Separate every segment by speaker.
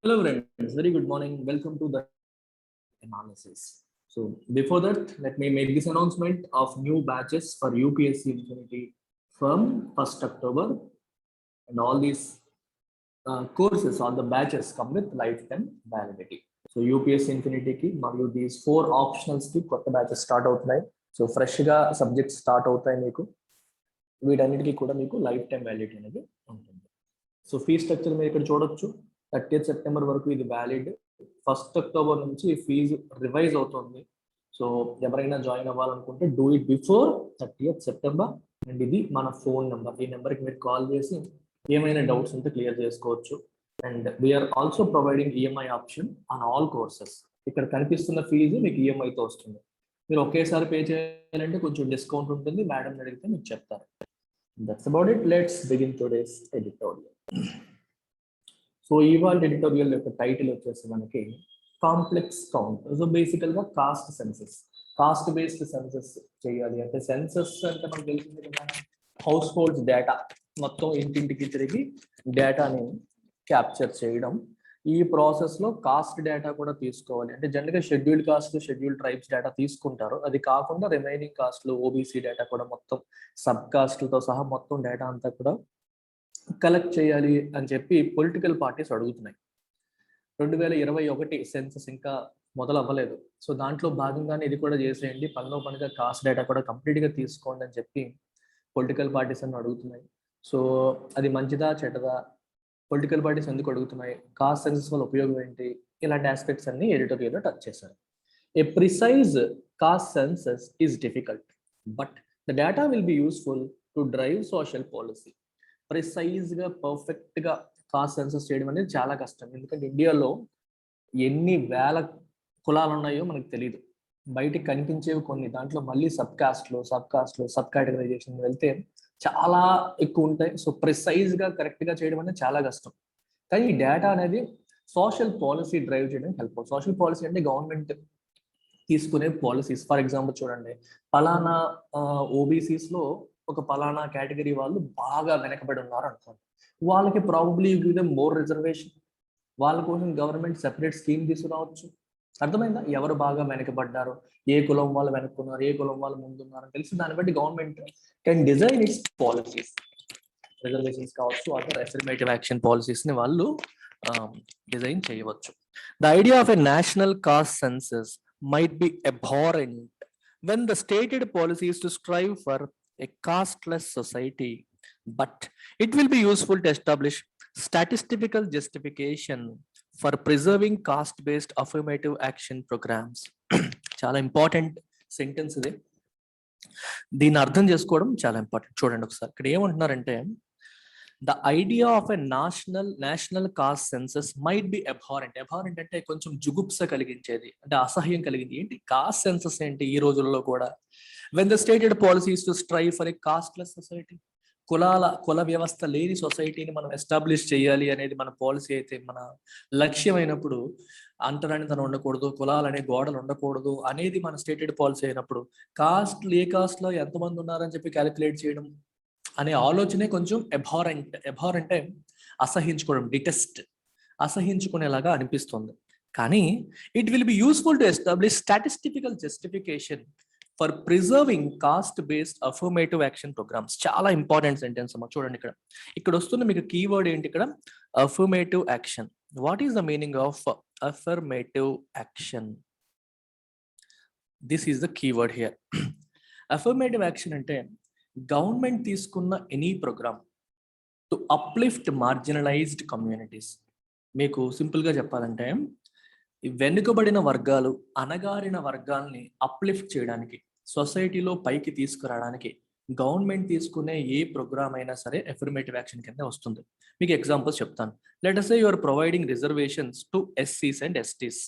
Speaker 1: Hello friends, very good morning. Welcome to the analysis. So before that, let me make this announcement of new batches for UPSC Infinity from 1st October, and all these courses, all the batches come with lifetime validity. So UPSC Infinity ki మరియు these 4 optionals కి కొత్త batches start అవుతున్నాయి. So fresh గా subjects start అవుతాయి మీకు. వీటన్నిటికీ కూడా మీకు లైఫ్ టైం వ్యాలిడిటీ అనేది ఉంటుంది. సో ఫీ స్ట్రక్చర్ మీరు ఇక్కడ చూడొచ్చు. 30th సెప్టెంబర్ వరకు ఇది వ్యాలిడ్. 1st అక్టోబర్ నుంచి ఫీజు రివైజ్ అవుతుంది. సో ఎవరైనా జాయిన్ అవ్వాలనుకుంటే do it before 30th September. And ఇది మన ఫోన్ నెంబర్. ఈ నెంబర్కి మీరు కాల్ చేసి ఏమైనా డౌట్స్ ఉంటే క్లియర్ చేసుకోవచ్చు. And we're also providing EMI option on all courses. ఇక్కడ కనిపిస్తున్న ఫీజు మీకు ఈఎంఐతో వస్తుంది. మీరు ఒకేసారి పే చేయాలంటే కొంచెం డిస్కౌంట్ ఉంటుంది. మేడం అడిగితే మీకు చెప్తారు. That's about it. Let's begin today's editorial. So ఇవాళ ఎడిటోరియల్ యొక్క టైటిల్ వచ్చేసి మనకి కాంప్లెక్స్ కౌంట్. సో బేసికల్ గా cost senses, cost based senses చేయాలి అంటే, సెన్సెస్ అంటే మనకు తెలిసింది కదా, హౌస్ హోల్డ్స్ డేటా మొత్తం ఇంటింటికి తిరిగి డేటాని క్యాప్చర్ చేయడం. ఈ ప్రాసెస్ లో కాస్ట్ డేటా కూడా తీసుకోవాలి. అంటే జనరల్ గా scheduled cost, scheduled tribes data తీసుకుంటారు. అది కాకుండా రిమైనింగ్ కాస్ట్లు, ఓబీసీ డేటా కూడా మొత్తం సబ్ కాస్ట్లతో సహా మొత్తం డేటా అంతా కూడా కలెక్ట్ చేయాలి అని చెప్పి పొలిటికల్ పార్టీస్ అడుగుతున్నాయి. 2021 సెన్సస్ ఇంకా మొదలు అవ్వలేదు. సో దాంట్లో భాగంగానే ఇది కూడా చేసేయండి, పనిగా కాస్ట్ డేటా కూడా కంప్లీట్గా తీసుకోండి అని చెప్పి పొలిటికల్ పార్టీస్ అన్ని అడుగుతున్నాయి. సో అది మంచిదా చెడ్డదా, పొలిటికల్ పార్టీస్ ఎందుకు అడుగుతున్నాయి, కాస్ట్ సెన్సస్ వల్ల ఉపయోగం ఏంటి, ఇలాంటి ఆస్పెక్ట్స్ అన్ని ఎడిటోరియల్లో టచ్ చేశారు. A precise caste census is difficult, but the data will be useful to drive social policy. ప్రిసైజ్గా పర్ఫెక్ట్గా కాస్ట్ సెన్సస్ చేయడం అనేది చాలా కష్టం. ఎందుకంటే ఇండియాలో ఎన్ని వేల కులాలు ఉన్నాయో మనకు తెలియదు. బయటికి కనిపించేవి కొన్ని, దాంట్లో మళ్ళీ సబ్ కాస్ట్లు, సబ్ కేటగరైజేషన్ వెళ్తే చాలా ఎక్కువ ఉంటాయి. సో ప్రిసైజ్గా కరెక్ట్గా చేయడం అనేది చాలా కష్టం. కానీ ఈ డేటా అనేది సోషల్ పాలసీ డ్రైవ్ చేయడానికి హెల్ప్ అవుతుంది. సోషల్ పాలసీ అంటే గవర్నమెంట్ తీసుకునే పాలసీస్. ఫర్ ఎగ్జాంపుల్ చూడండి, పలానా ఓబీసీస్లో ఒక పలానా కేటగిరీ వాళ్ళు బాగా వెనకబడి ఉన్నారు అనుకోండి, వాళ్ళకి probably give them more reservation. వాళ్ళ కోసం గవర్నమెంట్ సెపరేట్ స్కీమ్ తీసుకురావచ్చు. అర్థమైందా? ఎవరు బాగా వెనకబడ్డారు, ఏ కులం వాళ్ళు వెనక్కున్నారు, ఏ కులం వాళ్ళు ముందున్నారు అని తెలిసి దాన్ని బట్టి government can design its policies. Reservations కావచ్చు, అదర్ అఫర్మేటివ్ యాక్షన్ పాలసీస్ ని వాళ్ళు డిజైన్ చేయవచ్చు. The idea of a national caste census might be aberrant when the stated policy is to strive for a casteless society, but it will be useful to establish statistical justification for preserving caste-based affirmative action programs. చాలా important sentence ఇది. దీన్ని అర్థం చేసుకోవడం చాలా important. చూడండి ఒకసారి ఇక్కడ ఏమంటున్నారంటే, the idea of a national caste census might be aberrant. Aberrant అంటే కొంచెం జుగుప్స కలిగించేది, అంటే అసహ్యం కలిగింది. ఏంటి కాస్ట్ సెన్సస్ ఏంటి ఈ రోజుల్లో కూడా? When the stated policies to strive for a costless society, కుల వ్యవస్థ లేని సొసైటీని మనం ఎస్టాబ్లిష్ చేయాలి అనేది మన పాలసీ అయితే, మన లక్ష్యం అయినప్పుడు, అంటరానితనం ఉండకూడదు, కులాలు అనే గోడలు ఉండకూడదు అనేది మన స్టేటెడ్ పాలసీ అయినప్పుడు, ఏ కాస్ట్ లో ఎంతమంది ఉన్నారని చెప్పి క్యాలిక్యులేట్ చేయడం అనే ఆలోచనే కొంచెం అబారెంట్. అంటే అసహించుకోవడం, డిటెస్ట్, అసహించుకునేలాగా అనిపిస్తుంది. కానీ it will be useful to establish statistical justification for preserving caste based affirmative action programmes. చాలా ఇంపార్టెంట్ సెంటెన్స్ అమ్మా. చూడండి ఇక్కడ వస్తున్న మీకు కీవర్డ్ ఏంటి? ఇక్కడ affirmative action. What is the meaning of affirmative action? This is the keyword here. Affirmative action అంటే government తీసుకున్న any programme to uplift marginalised communities. మీకు సింపుల్గా చెప్పాలంటే, వెనుకబడిన వర్గాలు, అణగారిన వర్గాల్ని అప్లిఫ్ట్ చేయడానికి, సొసైటీలో పైకి తీసుకురావడానికి గవర్నమెంట్ తీసుకునే ఏ ప్రోగ్రామ్ అయినా సరే అఫర్మేటివ్ యాక్షన్ కింద వస్తుంది. మీకు ఎగ్జాంపుల్స్ చెప్తాను. Let us say you are providing reservations to SCs and STs.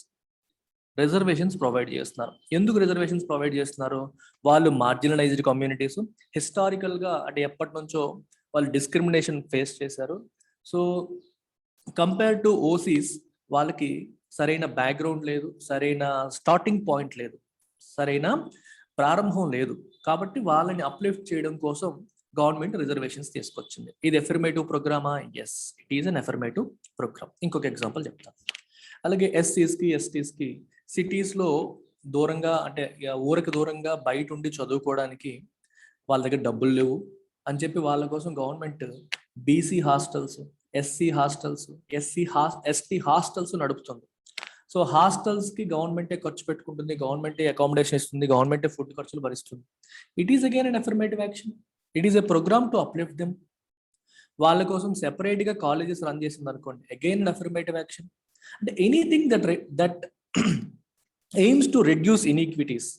Speaker 1: Reservations provide చేస్తున్నారు. ఎందుకు రిజర్వేషన్స్ ప్రొవైడ్ చేస్తున్నారు? వాళ్ళు మార్జినలైజ్డ్ కమ్యూనిటీస్, హిస్టారికల్గా అంటే ఎప్పటి నుంచో వాళ్ళు డిస్క్రిమినేషన్ ఫేస్ చేశారు. సో కంపేర్ టు ఓసీస్ వాళ్ళకి సరైన బ్యాక్గ్రౌండ్ లేదు, సరైన స్టార్టింగ్ పాయింట్ లేదు, సరైన ప్రారంభం లేదు. కాబట్టి వాళ్ళని అప్లిఫ్ట్ చేయడం కోసం గవర్నమెంట్ రిజర్వేషన్స్ తీసుకొచ్చింది. ఇది ఎఫర్మేటివ్ ప్రోగ్రామా? Yes, it is an affirmative program. ఇంకొక ఎగ్జాంపుల్ చెప్తాను. అలాగే ఎస్సీస్కి ఎస్టీస్కి సిటీస్లో దూరంగా అంటే ఊరికి దూరంగా బయట ఉండి చదువుకోవడానికి వాళ్ళ దగ్గర డబ్బులు లేవు అని చెప్పి వాళ్ళ కోసం government BC hostels, SC hostels, ST hostels నడుపుతుంది. సో హాస్టల్స్కి గవర్నమెంటే ఖర్చు పెట్టుకుంటుంది, గవర్నమెంటే అకామిడేషన్ ఇస్తుంది, గవర్నమెంటే ఫుడ్ ఖర్చులు భరిస్తుంది. It is again an affirmative action. It is a program to uplift them. వాళ్ళ కోసం సెపరేట్గా కాలేజెస్ రన్ చేసింది అనుకోండి, అగైన్ అన్ ఎఫర్మేటివ్ యాక్షన్. అంటే anything that aims to reduce inequities,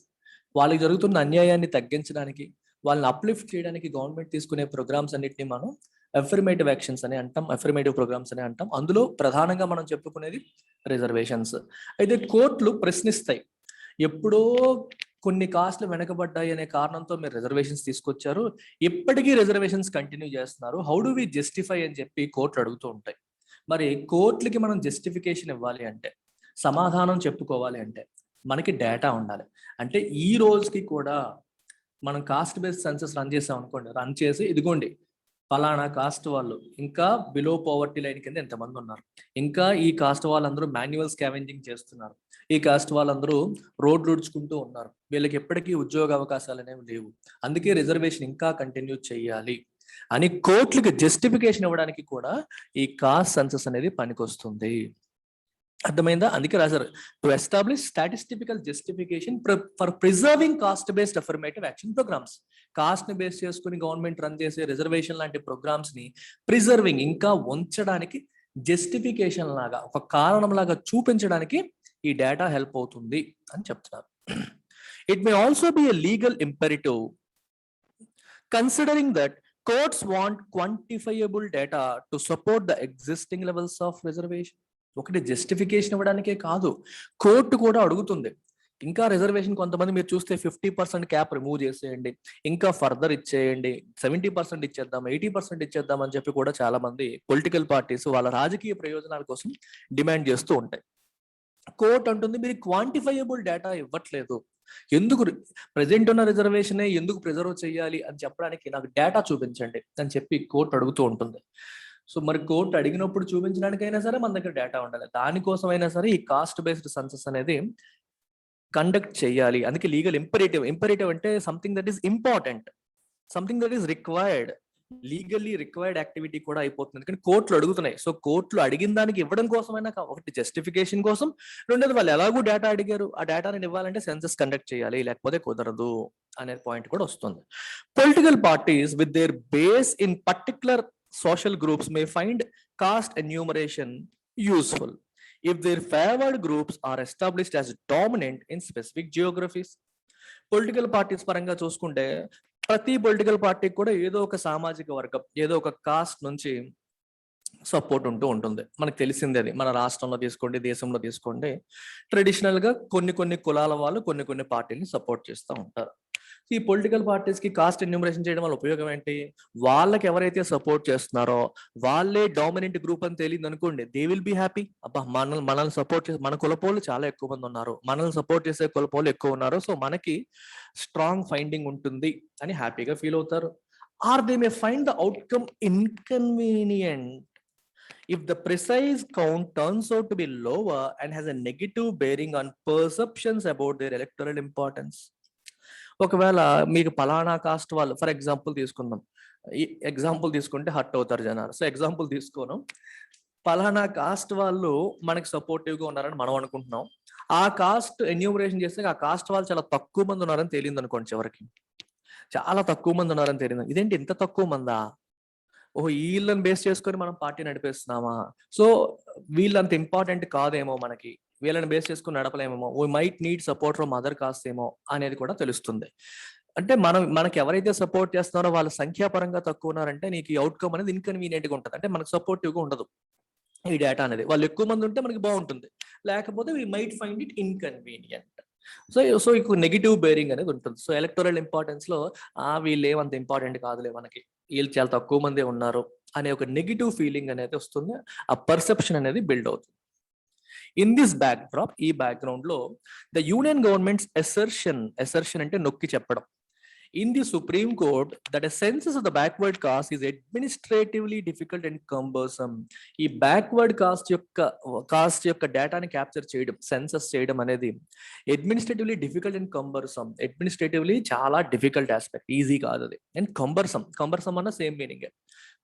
Speaker 1: వాళ్ళకి జరుగుతున్న అన్యాయాన్ని తగ్గించడానికి, వాళ్ళని అప్లిఫ్ట్ చేయడానికి గవర్నమెంట్ తీసుకునే ప్రోగ్రామ్స్ అన్నిటిని మనం ఎఫర్మేటివ్ యాక్షన్స్ అని అంటాం, ఎఫర్మేటివ్ ప్రోగ్రామ్స్ అని అంటాం. అందులో ప్రధానంగా మనం చెప్పుకునేది రిజర్వేషన్స్. అయితే కోర్టులు ప్రశ్నిస్తాయి, ఎప్పుడో కొన్ని కాస్ట్లు వెనకబడ్డాయి అనే కారణంతో మీరు రిజర్వేషన్స్ తీసుకొచ్చారు, ఇప్పటికీ రిజర్వేషన్స్ కంటిన్యూ చేస్తున్నారు, హౌ డు వి జస్టిఫై అని చెప్పి కోర్టులు అడుగుతూ ఉంటాయి. మరి కోర్టులకి మనం జస్టిఫికేషన్ ఇవ్వాలి అంటే, సమాధానం చెప్పుకోవాలి అంటే మనకి డేటా ఉండాలి. అంటే ఈ రోజుకి కూడా మనం కాస్ట్ బేస్డ్ సెన్సస్ రన్ చేసాం అనుకోండి, రన్ చేసి ఇదిగోండి ఫలానా కాస్ట్ వాళ్ళు ఇంకా బిలో పవర్టీ లైన్ కింద ఎంతమంది ఉన్నారు, ఇంకా ఈ కాస్ట్ వాళ్ళందరూ మాన్యువల్ స్కావెంజింగ్ చేస్తున్నారు, ఈ కాస్ట్ వాళ్ళందరూ రోడ్లు ఉడ్చుకుంటూ ఉన్నారు, వీళ్ళకి ఎప్పటికీ ఉద్యోగ అవకాశాలు అనేవి లేవు, అందుకే రిజర్వేషన్ ఇంకా కంటిన్యూ చేయాలి అని కోర్టులకు జస్టిఫికేషన్ ఇవ్వడానికి కూడా ఈ కాస్ట్ సెన్సస్ అనేది పనికొస్తుంది. అర్థమైందా? అందుకే రాశారు, to establish statistical justification for preserving caste based affirmative action programmes. Caste ని బేస్ చేసుకుని గవర్నమెంట్ రన్ చేసే రిజర్వేషన్ లాంటి ప్రోగ్రామ్స్ ని ప్రిజర్వింగ్, ఇంకా ఉంచడానికి జస్టిఫికేషన్ లాగా, ఒక కారణం లాగా చూపించడానికి ఈ డేటా హెల్ప్ అవుతుంది అని చెప్తున్నారు. It may also be a legal imperative considering that courts want quantifiable data to support the existing levels of reservation. ఒకటి జస్టిఫికేషన్ ఇవ్వడానికే కాదు, కోర్టు కూడా అడుగుతుంది ఇంకా రిజర్వేషన్ కొంతమంది మీరు చూస్తే 50% క్యాప్ రిమూవ్ చేసేయండి, ఇంకా ఫర్దర్ ఇచ్చేయండి, 70% ఇచ్చేద్దాం, 80% ఇచ్చేద్దాం అని చెప్పి కూడా చాలా మంది పొలిటికల్ పార్టీస్ వాళ్ళ రాజకీయ ప్రయోజనాల కోసం డిమాండ్ చేస్తూ ఉంటాయి. కోర్టు అంటుంది మీరు క్వాంటిఫైయబుల్ డేటా ఇవ్వట్లేదు, ఎందుకు ప్రెజెంట్ ఉన్న రిజర్వేషన్ ఎందుకు ప్రిజర్వ్ చేయాలి అని చెప్పడానికి నాకు డేటా చూపించండి అని చెప్పి కోర్టు అడుగుతూ ఉంటుంది. సో మరి కోర్టు అడిగినప్పుడు చూపించడానికైనా సరే మన దగ్గర డేటా ఉండాలి, దానికోసమైనా సరే ఈ కాస్ట్ బేస్డ్ సెన్సస్ అనేది కండక్ట్ చేయాలి. అందుకే లీగల్ ఇంపరేటివ్ అంటే something that is important, something that is required, legally required activity కూడా అయిపోతుంది. కానీ కోర్టులు అడుగుతున్నాయి, సో కోర్టులు అడిగిన దానికి ఇవ్వడం కోసమైనా, ఒకటి జస్టిఫికేషన్ కోసం, రెండోది వాళ్ళు ఎలాగూ డేటా అడిగారు, ఆ డేటాని ఇవ్వాలంటే సెన్సస్ కండక్ట్ చేయాలి, లేకపోతే కుదరదు అనే పాయింట్ కూడా వస్తుంది. Political parties with their base in particular social groups may find caste enumeration useful if their favored groups are established as dominant in specific geographies. Political parties పరంగా చూసుకుంటే ప్రతి పొలిటికల్ పార్టీకి కూడా ఏదో ఒక సామాజిక వర్గం, ఏదో ఒక కాస్ట్ నుంచి సపోర్ట్ ఉంటూ ఉంటుంది. మనకు తెలిసిందే అది, మన రాష్ట్రంలో తీసుకోండి, దేశంలో తీసుకోండి, ట్రెడిషనల్ గా కొన్ని కులాల వాళ్ళు కొన్ని పార్టీని సపోర్ట్ చేస్తూ ఉంటారు. ఈ పొలిటికల్ పార్టీస్ కి కాస్ట్ ఎన్యూమరేషన్ చేయడం వల్ల ఉపయోగం ఏంటి? వాళ్ళకి ఎవరైతే సపోర్ట్ చేస్తున్నారో వాళ్ళే డామినెంట్ గ్రూప్ అని తెలియదు అనుకోండి, దే విల్ బి హ్యాపీ. అబ్బా మనల్ని సపోర్ట్ చేసే మన కులపోళ్ళు చాలా ఎక్కువ మంది ఉన్నారు, మనల్ని సపోర్ట్ చేసే కులపోళ్ళు ఎక్కువ ఉన్నారు, సో మనకి స్ట్రాంగ్ ఫైండింగ్ ఉంటుంది అని హ్యాపీగా ఫీల్ అవుతారు. Or they may find the outcome inconvenient if the precise count turns out to be lower and has a negative bearing on perceptions about their electoral importance. ఒకవేళ మీకు పలానా cost వాళ్ళు, for example తీసుకుందాం, ఈ example తీసుకుంటే hurt అవుతారు జనాలు, so example తీసుకోను, పలానా కాస్ట్ వాళ్ళు మనకి సపోర్టివ్ గా ఉన్నారని మనం అనుకుంటున్నాం, ఆ కాస్ట్ ఎన్యూమరేషన్ చేస్తే ఆ కాస్ట్ వాళ్ళు చాలా తక్కువ మంది ఉన్నారని తెలియదు అనుకోండి, చివరికి చాలా తక్కువ మంది ఉన్నారని తెలియదు, ఇదేంటి ఇంత తక్కువ మందా, ఓహో వీళ్ళని బేస్ చేసుకొని మనం పార్టీ నడిపేస్తున్నామా, సో వీళ్ళంత ఇంపార్టెంట్ కాదేమో, మనకి వీళ్ళని బేస్ చేసుకుని నడపలేమేమో, we might need support from other caste ఏమో అనేది కూడా తెలుస్తుంది. అంటే మనకి ఎవరైతే సపోర్ట్ చేస్తున్నారో వాళ్ళ సంఖ్యాపరంగా తక్కువ ఉన్నారంటే నీకు ఈ అవుట్కమ్ అనేది ఇన్కన్వీనియంట్ గా ఉంటుంది, అంటే మనకు సపోర్టివ్ గా ఉండదు ఈ డేటా అనేది. వాళ్ళు ఎక్కువ మంది ఉంటే మనకి బాగుంటుంది, లేకపోతే we might find it inconvenient. So ఇక నెగిటివ్ బేరింగ్ అనేది ఉంటుంది. సో ఎలక్టోరల్ ఇంపార్టెన్స్ లో వీళ్ళు ఏమంత ఇంపార్టెంట్ కాదులే, మనకి వీళ్ళు చాలా తక్కువ మంది ఉన్నారు అనే ఒక నెగిటివ్ ఫీలింగ్ అనేది వస్తుంది, ఆ పర్సెప్షన్ అనేది బిల్డ్ అవుతుంది. ఇన్ దిస్ ఈ బ్యాక్గ్రౌండ్ లో ద యూనియన్ గవర్నమెంట్స్ ఎసర్షన్ అంటే నొక్కి చెప్పడం,
Speaker 2: in the Supreme Court that a census of the backward caste is administratively difficult and cumbersome. ఈ బ్యాక్వర్డ్ కాస్ట్ యొక్క డేటాని క్యాప్చర్ చేయడం, సెన్సస్ చేయడం అనేది administratively difficult and cumbersome. Administratively చాలా డిఫికల్ట్ ఆస్పెక్ట్, ఈజీ కాదు అది. అండ్ కంబర్సమ్ అన్న సేమ్ మీనింగ్.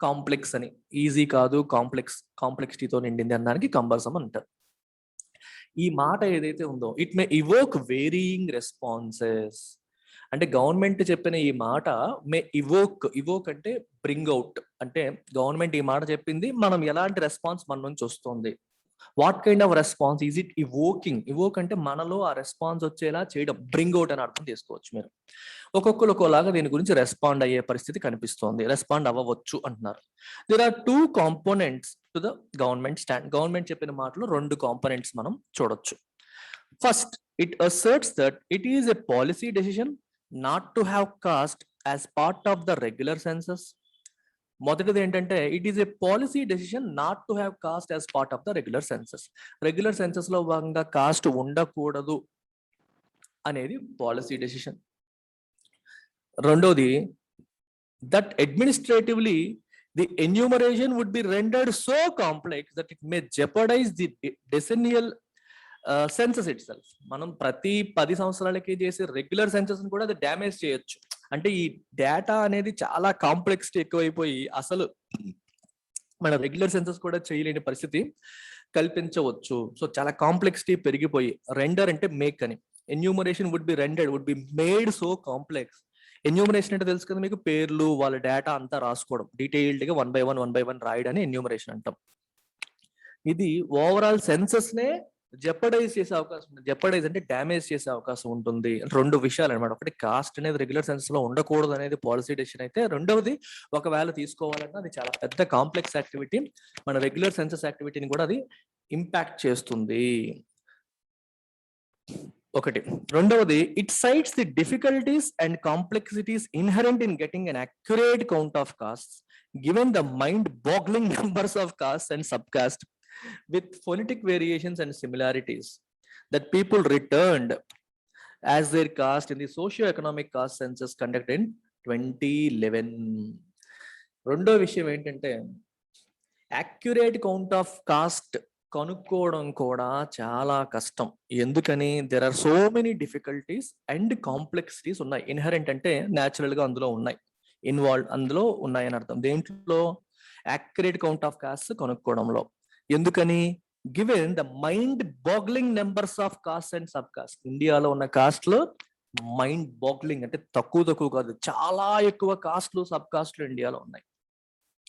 Speaker 2: కాంప్లెక్స్ అని, ఈజీ కాదు, కాంప్లెక్సిటీతో నిండింది అనడానికి కంబర్సమ్ అంటారు. ఈ మాట ఏదైతే ఉందో it may evoke varying responses. అంటే గవర్నమెంట్ చెప్పిన ఈ మాట మే ఇవోక్ అంటే బ్రింగ్ అవుట్. అంటే గవర్నమెంట్ ఈ మాట చెప్పింది, మనం ఎలాంటి రెస్పాన్స్ మన నుంచి వస్తుంది, what kind of response is it evoke అంటే మనలో ఆ రెస్పాన్స్ వచ్చేలా చేయడం, బ్రింగ్ అవుట్ అని అర్థం చేసుకోవచ్చు మీరు. ఒక్కొక్కరు ఒకలాగా దీని గురించి రెస్పాండ్ అయ్యే పరిస్థితి కనిపిస్తోంది, రెస్పాండ్ అవ్వవచ్చు అంటున్నారు. There are 2 components to the government stand. Government చెప్పిన మాటలో 2 కాంపోనెంట్స్ మనం చూడొచ్చు. First, it asserts that it is a policy decision not to have caste as part of the regular census. మొదటిది ఏంటంటే it is a policy decision not to have caste as part of the regular census. Regular census లో భాగంగా caste ఉండకూడదు అనేది policy decision. రెండోది, that administratively the enumeration would be rendered so complex that it may jeopardise the decennial census itself. మనం ప్రతి 10 సంవత్సరాలకి చేసే regular census కూడా అది డ్యామేజ్ చేయొచ్చు. అంటే ఈ డేటా అనేది చాలా కాంప్లెక్సిటీ ఎక్కువైపోయి అసలు మన రెగ్యులర్ సెన్సస్ కూడా చేయలేని పరిస్థితి కల్పించవచ్చు. సో చాలా కాంప్లెక్సిటీ పెరిగిపోయి, రెండర్ అంటే మేక్ అని, enumeration would be rendered would be made so complex. Enumeration అంటే తెలుసు కదా మీకు, పేర్లు వాళ్ళ డేటా అంతా రాసుకోవడం, డీటెయిల్డ్ గా 1 by 1 రాయడాన్ని ఎన్యూమరేషన్ అంటాం. ఇది ఓవరాల్ సెన్సస్ నే జెపడైజ్ చేసే అవకాశం ఉంది. జెపడైజ్ అంటే డ్యామేజ్ చేసే అవకాశం ఉంటుంది. 2 విషయాలు అనమాట. ఒకటి, కాస్ట్ అనేది రెగ్యులర్ సెన్సస్ లో ఉండకూడదు అనేది పాలసీ డెసిషన్ అయితే, రెండవది ఒకవేళ తీసుకోవాలన్నా అది చాలా పెద్ద కాంప్లెక్స్ యాక్టివిటీ, మన రెగ్యులర్ సెన్సస్ యాక్టివిటీని కూడా అది ఇంపాక్ట్ చేస్తుంది. ఒకటి. రెండవది, it cites the difficulties and complexities inherent in getting an accurate count of caste given the mind boggling numbers of caste and sub caste with phonetic variations and similarities that people returned as their caste in the socio-economic caste census conducted in 2011. రెండో విషయం ఏంటంటే, accurate count of cost కనుక్కోవడం కూడా చాలా కష్టం. ఎందుకని? There are so many difficulties and complexities ఉన్నాయి. Inherent అంటే న్యాచురల్ గా అందులో ఉన్నాయి, ఇన్వాల్వ్ అందులో ఉన్నాయని అర్థం. దేంట్లో? యాక్యురేట్ కౌంట్ ఆఫ్ కాస్ట్ కనుక్కోవడంలో. ఎందుకని? Given the mind boggling numbers of caste and sub caste. ఇండియాలో ఉన్న కాస్ట్ లో మైండ్ బాగ్లింగ్ అంటే తక్కువ కాదు, చాలా ఎక్కువ కాస్ట్లు సబ్ కాస్ట్లు ఇండియాలో ఉన్నాయి.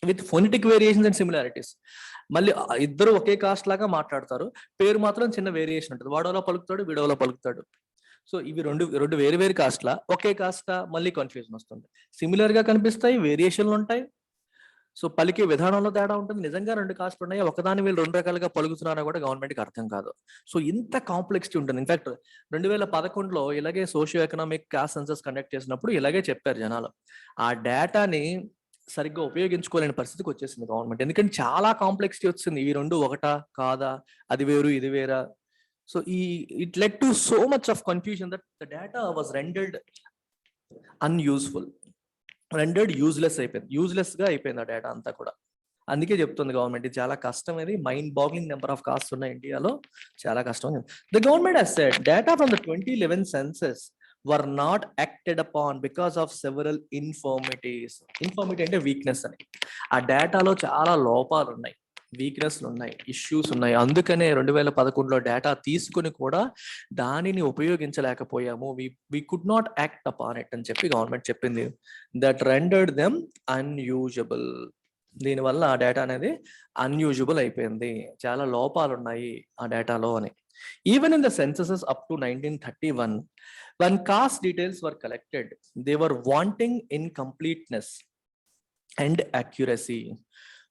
Speaker 2: With phonetic variations and similarities. మళ్ళీ ఇద్దరు ఒకే కాస్ట్ లాగా మాట్లాడతారు, పేరు మాత్రం చిన్న వేరియేషన్ ఉంటుంది. వాడోలో పలుకుతాడు, వీడోలో పలుకుతాడు. సో ఇవి రెండు వేరు కాస్ట్లా, ఒకే కాస్టా, మళ్ళీ కన్ఫ్యూజన్ వస్తుంది. సిమిలర్ గా కనిపిస్తాయి, వేరియేషన్లు ఉంటాయి. సో పలికే విధానంలో తేడా ఉంటుంది. నిజంగా 2 కాస్ట్లు ఉన్నాయి, ఒకదాని వీళ్ళు 2 రకాలుగా పలుకుతున్నారా కూడా గవర్నమెంట్కి అర్థం కాదు. సో ఇంత కాంప్లెక్సిటీ ఉంటుంది. ఇన్ఫాక్ట్ 2011లో ఇలాగే socio economic cost census conduct చేసినప్పుడు ఇలాగే చెప్పారు జనాలు. ఆ డేటాని సరిగ్గా ఉపయోగించుకోలేని పరిస్థితికి వచ్చేసింది గవర్నమెంట్. ఎందుకంటే చాలా కాంప్లెక్సిటీ వచ్చింది. ఈ 2 ఒకటా కాదా, అది వేరు ఇది వేరా. So it led to so much of confusion that the data was rendered unuseful, rendered useless గా అయిపోయింది ఆ డేటా అంతా కూడా. అందుకే చెప్తుంది గవర్నమెంట్ ఇది చాలా కష్టం, ఇది mind boggling number of cost ఉన్న ఇండియాలో చాలా కష్టం. The government has said data from the 2011 census were not acted upon because of several infirmities. Infirmity అంటే వీక్నెస్ అని. ఆ డేటాలో చాలా లోపాలు ఉన్నాయి, వీక్నెస్లు ఉన్నాయి, ఇష్యూస్ ఉన్నాయి. అందుకనే 2011లో డేటా తీసుకుని కూడా దానిని ఉపయోగించలేకపోయాము. We could not act upon it అని చెప్పి గవర్నమెంట్ చెప్పింది. That rendered them unusable. దీనివల్ల ఆ డేటా అనేది అన్యూజబుల్ అయిపోయింది, చాలా లోపాలు ఉన్నాయి ఆ డేటాలో అని. Even in the censuses up to 1931 when caste details were collected, they were wanting in completeness and accuracy.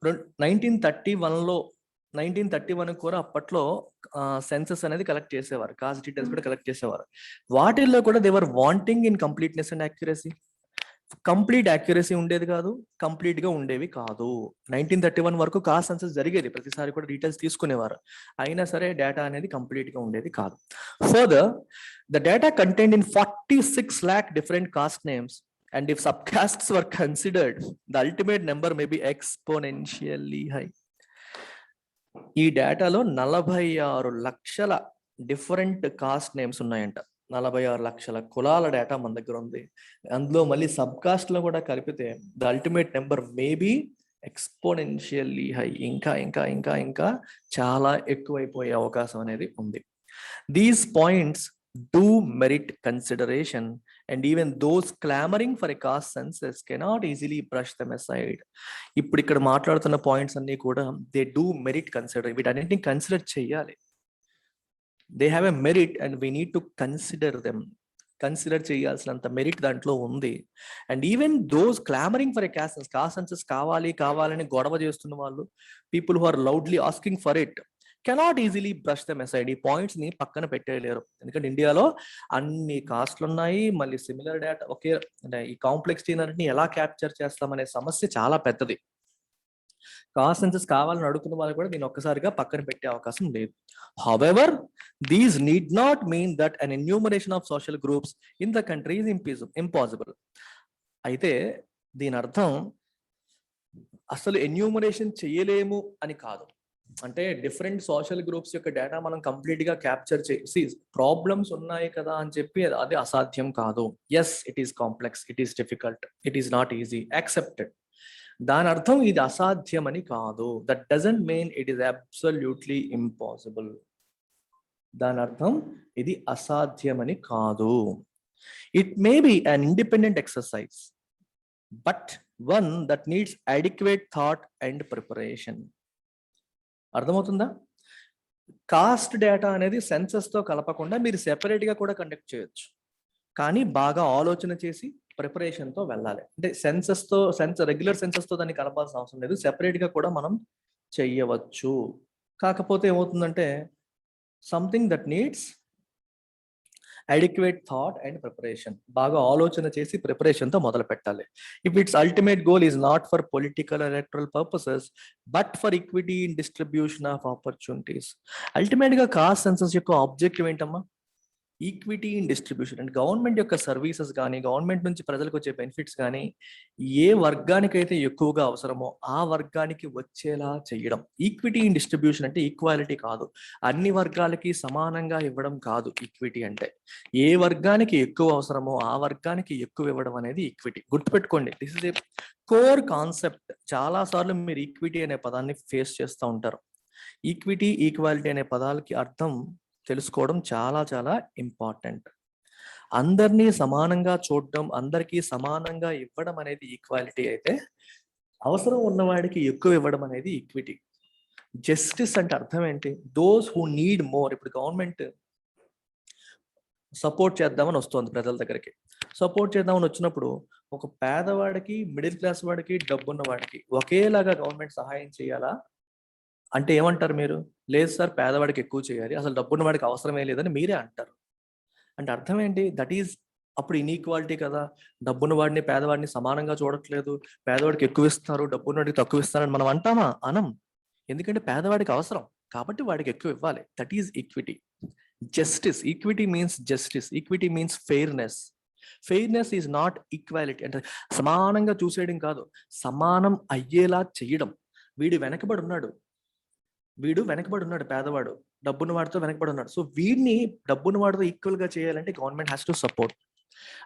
Speaker 2: 1931 కూడా అప్పట్లో సెన్సస్ అనేది కలెక్ట్ చేసేవారు, కాస్ట్ డీటెయిల్స్ కూడా కలెక్ట్ చేసేవారు. వాటిల్లో కూడా they were wanting in completeness and accuracy. Complete accuracy ఉండేది కాదు, కంప్లీట్ గా ఉండేవి కాదు. 1931 వరకు కాస్ట్ సెన్సస్ జరిగేది, ప్రతిసారి కూడా డీటెయిల్స్ తీసుకునేవారు. అయినా సరే డేటా అనేది కంప్లీట్ గా ఉండేది కాదు. Further, the data contained in 46 lakh different caste names And if subcastes were considered, the ultimate number may be exponentially high. ఈ డేటాలో 46 లక్షల డిఫరెంట్ కాస్ట్ నేమ్స్ ఉన్నాయంట. 46 లక్షల కులాల డేటా మన దగ్గర ఉంది. అందులో మళ్ళీ సబ్ కాస్ట్ లో కూడా కలిపితే the ultimate number maybe exponentially high, ఇంకా ఇంకా ఇంకా ఇంకా చాలా ఎక్కువైపోయే అవకాశం అనేది ఉంది. These points do merit consideration, and even those clamoring for a caste census cannot easily brush them aside. ఇప్పుడు ఇక్కడ మాట్లాడుతున్న పాయింట్స్ అన్ని కూడా దే డూ మెరిట్ కన్సిడర్, వీటన్నిటిని కన్సిడర్ చేయాలి. They have a merit and we need to consider them. Consider చేయాల్సినంత merit దాంట్లో ఉంది. And even those clamouring for a caste census కావాలి కావాలని గొడవ చేస్తున్న వాళ్ళు, people who are loudly asking for it, cannot easily brush them aside. ఈ points ని పక్కన పెట్టేయలేరు. ఎందుకంటే ఇండియాలో అన్ని కాస్ట్లు ఉన్నాయి, మళ్ళీ సిమిలర్ డేటా ఒకే, అంటే ఈ కాంప్లెక్సిటీ ని ఎలా క్యాప్చర్ చేస్తామనే సమస్య చాలా పెద్దది. కాస్ట్ సెన్సస్ కావాలని అడుగుతున్న వాళ్ళు కూడా దీన్ని ఒక్కసారిగా పక్కన పెట్టే అవకాశం లేదు. However, these need not mean that an enumeration of social groups in the country is impossible. అయితే దీని అర్థం అసలు ఎన్యూమరేషన్ చేయలేము అని కాదు. అంటే డిఫరెంట్ సోషల్ గ్రూప్స్ యొక్క డేటా మనం కంప్లీట్ గా క్యాప్చర్ చేసి ప్రాబ్లమ్స్ ఉన్నాయి కదా అని చెప్పి అది అసాధ్యం కాదు. Yes, it is complex, it is difficult, it is not easy, accepted. దాని అర్థం ఇది అసాధ్యం అని కాదు. That doesn't mean it is absolutely impossible. దాని అర్థం ఇది అసాధ్యమని కాదు. It may be an independent exercise, but one that needs adequate thought and preparation. అర్థమవుతుందా? కాస్ట్ డేటా అనేది సెన్సస్ తో కలపకుండా మీరు సెపరేట్ గా కూడా కండక్ట్ చేయొచ్చు, కానీ బాగా ఆలోచన చేసి ప్రిపరేషన్ తో వెళ్ళాలి. అంటే రెగ్యులర్ సెన్సస్ తో దాన్ని కలపాల్సిన అవసరం లేదు, సెపరేట్ గా కూడా మనం చెయ్యవచ్చు. కాకపోతే ఏమవుతుందంటే something that needs adequate thought and preparation. బాగా ఆలోచన చేసి ప్రిపరేషన్ తో మొదలు పెట్టాలి. If its ultimate goal is not for political or electoral purposes, but for equity in distribution of opportunities. Ultimate గా కాస్ట్ సెన్సస్ యొక్క ఆబ్జెక్టివ్ ఏంటమ్మా? Equity in distribution. And government యొక్క సర్వీసెస్ కానీ, గవర్నమెంట్ నుంచి ప్రజలకు వచ్చే బెనిఫిట్స్ కానీ ఏ వర్గానికైతే ఎక్కువగా అవసరమో ఆ వర్గానికి వచ్చేలా చేయడం. ఈక్విటీ ఇన్ డిస్ట్రిబ్యూషన్ అంటే ఈక్వాలిటీ కాదు, అన్ని వర్గాలకి సమానంగా ఇవ్వడం కాదు. ఈక్విటీ అంటే ఏ వర్గానికి ఎక్కువ అవసరమో ఆ వర్గానికి ఎక్కువ ఇవ్వడం అనేది ఈక్విటీ. గుర్తుపెట్టుకోండి, this is a core concept. చాలా సార్లు మీరు ఈక్విటీ అనే పదాన్ని ఫేస్ చేస్తూ ఉంటారు. ఈక్విటీ, ఈక్వాలిటీ అనే పదాలకి అర్థం తెలుసుకోవడం చాలా చాలా ఇంపార్టెంట్. అందరినీ సమానంగా చూడడం, అందరికీ సమానంగా ఇవ్వడం అనేది ఈక్వాలిటీ అయితే, అవసరం ఉన్నవాడికి ఎక్కువ ఇవ్వడం అనేది ఈక్విటీ. జస్టిస్ అంటే అర్థం ఏంటి? Those who need more. ఇప్పుడు గవర్నమెంట్ సపోర్ట్ చేద్దామని వస్తుంది ప్రజల దగ్గరికి. సపోర్ట్ చేద్దామని వచ్చినప్పుడు ఒక పేదవాడికి, మిడిల్ క్లాస్ వాడికి, డబ్బున్న వాడికి ఒకేలాగా గవర్నమెంట్ సహాయం చేయాలా అంటే ఏమంటారు మీరు? లేదు సార్, పేదవాడికి ఎక్కువ చేయాలి, అసలు డబ్బున్న వాడికి అవసరమే లేదని మీరే అంటారు. అంటే అర్థం ఏంటి? దట్ ఈజ్ అప్పుడు ఇన్ఈక్వాలిటీ కదా. డబ్బున్న వాడిని, పేదవాడిని సమానంగా చూడట్లేదు, పేదవాడికి ఎక్కువ ఇస్తారు, డబ్బున్న వాడికి తక్కువ ఇస్తారని మనం అంటామా? అనం. ఎందుకంటే పేదవాడికి అవసరం కాబట్టి వాడికి ఎక్కువ ఇవ్వాలి. That is equity. Justice, equity means justice, equity means fairness. Fairness is not equality. అంటే సమానంగా చూసేయడం కాదు, సమానం అయ్యేలా చేయడం. వీడు వెనకబడి ఉన్నాడు, పేదవాడు డబ్బున్న వాడితో వెనకబడి ఉన్నాడు. సో వీడిని డబ్బున్న వాడితో ఈక్వల్ గా చేయాలంటే గవర్నమెంట్ హ్యాస్ టు సపోర్ట్.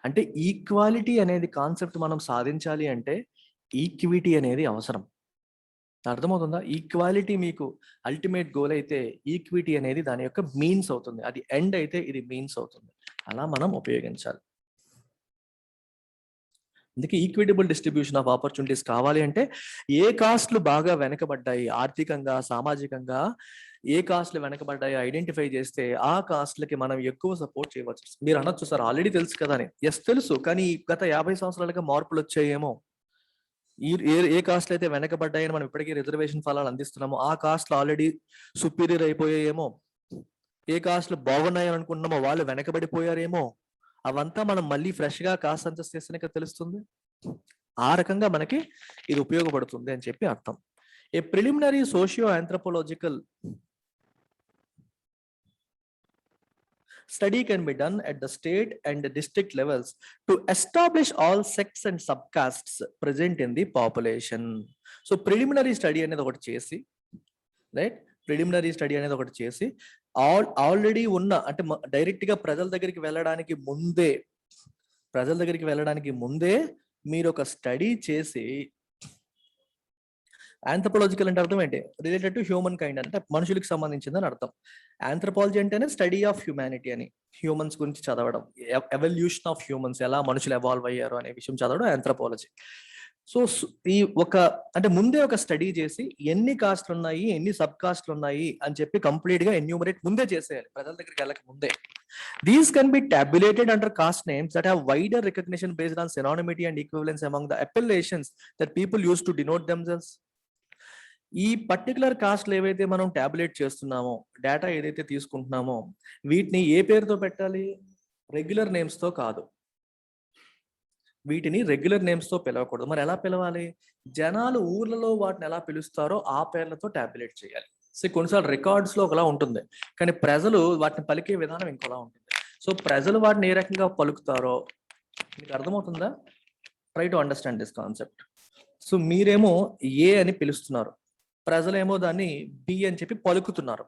Speaker 2: అంటే ఈక్వాలిటీ అనేది కాన్సెప్ట్ మనం సాధించాలి అంటే ఈక్విటీ అనేది అవసరం. అర్థమవుతుందా? ఈక్వాలిటీ మీకు అల్టిమేట్ గోల్ అయితే ఈక్విటీ అనేది దాని యొక్క మీన్స్ అవుతుంది, అది ఎండ్ అయితే ఇది మీన్స్ అవుతుంది. అలా మనం ఉపయోగించాలి. అందుకే ఈక్విటబుల్ డిస్ట్రిబ్యూషన్ ఆఫ్ ఆపర్చునిటీస్ కావాలి అంటే ఏ కాస్ట్లు బాగా వెనకబడ్డాయి, ఆర్థికంగా, సామాజికంగా ఏ కాస్ట్లు వెనకబడ్డాయి ఐడెంటిఫై చేస్తే ఆ కాస్ట్లకి మనం ఎక్కువ సపోర్ట్ చేయవచ్చు. మీరు అనొచ్చు సార్ ఆల్రెడీ తెలుసు కదా అని. ఎస్ తెలుసు, కానీ గత 50 సంవత్సరాలుగా మార్పులు వచ్చాయేమో. ఏ కాస్ట్లు అయితే వెనకబడ్డాయని మనం ఇప్పటికీ రిజర్వేషన్ ఫలాలు అందిస్తున్నామో ఆ కాస్ట్లు ఆల్రెడీ సుపీరియర్ అయిపోయాయేమో. ఏ కాస్ట్లు బాగున్నాయని అనుకుంటున్నామో వాళ్ళు వెనకబడిపోయారేమో. అవంతా మనం మళ్ళీ ఫ్రెష్ గా కాస్ట్ సెన్సస్ చేస్తేనే తెలుస్తుంది. ఆ రకంగా మనకి ఇది ఉపయోగపడుతుంది అని చెప్పి అర్థం. A preliminary socio anthropological Study can be done at the state and the district levels to establish all sects and subcastes present in the population. So preliminary study అనేది ఒకటి చేసి, రైట్, ప్రిలిమినరీ స్టడీ అనేది ఒకటి చేసి already ఉన్న అంటే direct గా ప్రజల దగ్గరికి వెళ్ళడానికి ముందే మీరు ఒక స్టడీ చేసి, ఆంథ్రపోలాజికల్ అంటే అర్థం ఏంటి? రిలేటెడ్ టు హ్యూమన్ కైండ్, అంటే మనుషులకు సంబంధించిందని అర్థం. ఆంథ్రపాలజీ అంటేనే స్టడీ ఆఫ్ హ్యూమానిటీ అని, హ్యూమన్స్ గురించి చదవడం, ఎవల్యూషన్ ఆఫ్ హ్యూమన్స్, ఎలా మనుషులు ఎవాల్వ్ అయ్యారు అనే విషయం చదవడం ఆంథ్రపాలజీ. సో ఈ అంటే ముందే ఒక స్టడీ చేసి ఎన్ని కాస్ట్లు ఉన్నాయి, ఎన్ని సబ్ కాస్ట్లు ఉన్నాయి అని చెప్పి కంప్లీట్ గా ఎన్యూమరేట్ ముందే చేసేయాలి, ప్రజల దగ్గరికి వెళ్ళక ముందే. These can be tabulated under caste names that have wider recognition based on synonymity and equivalence among the appellations that people use to denote themselves. ఈ పర్టికులర్ కాస్ట్లు ఏవైతే మనం టాబ్యులేట్ చేస్తున్నామో, డేటా ఏదైతే తీసుకుంటున్నామో, వీటిని ఏ పేరుతో పెట్టాలి? రెగ్యులర్ నేమ్స్ తో కాదు, వీటిని రెగ్యులర్ నేమ్స్ తో పిలవకూడదు. మరి ఎలా పిలవాలి? జనాలు ఊర్లలో వాటిని ఎలా పిలుస్తారో ఆ పేర్లతో టాబ్యులేట్ చేయాలి. సో కొన్నిసార్లు రికార్డ్స్ లో ఒకలా ఉంటుంది, కానీ ప్రజలు వాటిని పలికే విధానం ఇంకోలా ఉంటుంది. సో ప్రజలు వాటిని ఏ రకంగా పలుకుతారో మీకు అర్థమవుతుందా? Try to understand this concept. So మీరేమో ఏ అని పిలుస్తున్నారు, ప్రజలేమో దాన్ని బి అని చెప్పి పలుకుతున్నారు.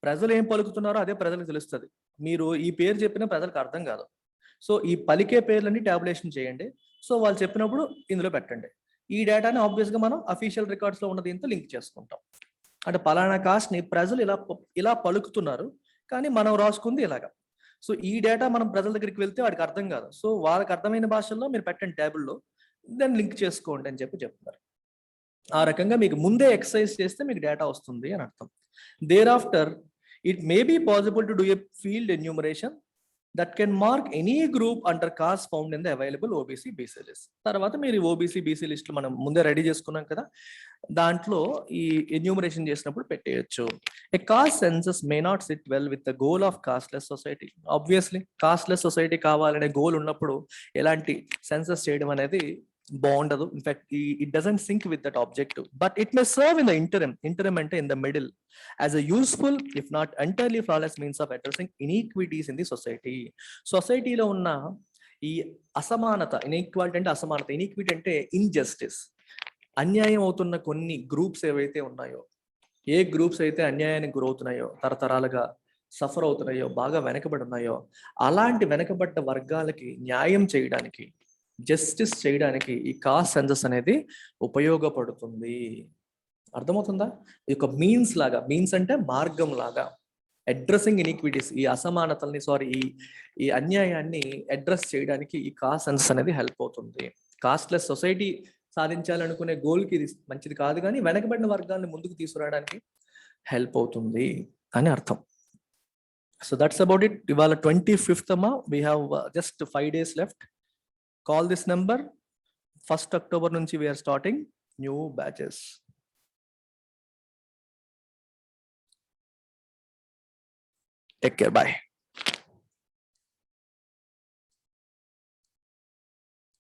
Speaker 2: ప్రజలు ఏం పలుకుతున్నారో అదే ప్రజలకు తెలుస్తుంది. మీరు ఈ పేరు చెప్పినా ప్రజలకు అర్థం కాదు. సో ఈ పలికే పేర్లన్నీ టాబ్యులేషన్ చేయండి. సో వాళ్ళు చెప్పినప్పుడు ఇందులో పెట్టండి. ఈ డేటాని ఆబ్వియస్ గా మనం అఫీషియల్ రికార్డ్స్ లో ఉన్న దీంతో లింక్ చేసుకుంటాం. అంటే పలానా కాస్ట్ ని ప్రజలు ఇలా పలుకుతున్నారు, కానీ మనం రాసుకుంది ఇలాగా. సో ఈ డేటా మనం ప్రజల దగ్గరికి వెళ్తే వాడికి అర్థం కాదు. సో వాళ్ళకి అర్థమైన భాషల్లో మీరు పెట్టండి టేబుల్లో, దాన్ని లింక్ చేసుకోండి అని చెప్తున్నారు. ఆ రకంగా మీకు ముందే ఎక్సర్సైజ్ చేస్తే మీకు డేటా వస్తుంది అని అర్థం. Thereafter it may be possible to do a field enumeration that can mark any group under caste found in the available OBC BC list. తర్వాత మీరు OBC BC లిస్ట్ మనం ముందే రెడీ చేసుకున్నాం కదా, దాంట్లో ఈ ఎన్యూమరేషన్ చేసినప్పుడు పెట్టేయచ్చు. A caste census may not sit well with the goal of casteless society. Obviously casteless society కావాలనే గోల్ ఉన్నప్పుడు ఎలాంటి సెన్సస్ చేయడం అనేది బాగుండదు. In fact it doesn't sync with that objective, but it may serve in the interim అంటే in the middle as a useful if not entirely flawless means of addressing inequities in the society. సొసైటీలో ఉన్న ఈ అసమానత, inequality అంటే అసమానత, iniquity అంటే injustice, అన్యాయం అవుతున్న కొన్ని గ్రూప్స్ ఏవైతే ఉన్నాయో, ఏ గ్రూప్స్ అయితే అన్యాయానికి గురవుతున్నాయో, తరతరాలుగా సఫర్ అవుతున్నాయో, బాగా వెనకబడి ఉన్నాయో, అలాంటి వెనకబడ్డ వర్గాలకి న్యాయం చేయడానికి, జస్టిస్ చేయడానికి ఈ కాస్ట్ సెన్సస్ అనేది ఉపయోగపడుతుంది. అర్థమవుతుందా? ఈ యొక్క మీన్స్ లాగా, మీన్స్ అంటే మార్గం లాగా, అడ్రసింగ్ ఇన్ఈక్విటీస్, ఈ అసమానతల్ని ఈ అన్యాయాన్ని అడ్రస్ చేయడానికి ఈ కాస్ట్ సెన్సస్ అనేది హెల్ప్ అవుతుంది. కాస్ట్లెస్ సొసైటీ సాధించాలనుకునే గోల్కి ఇది మంచిది కాదు, కానీ వెనకబడిన వర్గాన్ని ముందుకు తీసుకురావడానికి హెల్ప్ అవుతుంది అని అర్థం. So that's about it. ఇవాళ 25th అమ్మా, we have just 5 days left. Call this number. 1st October నుంచి we're starting new batches. Take care. Bye.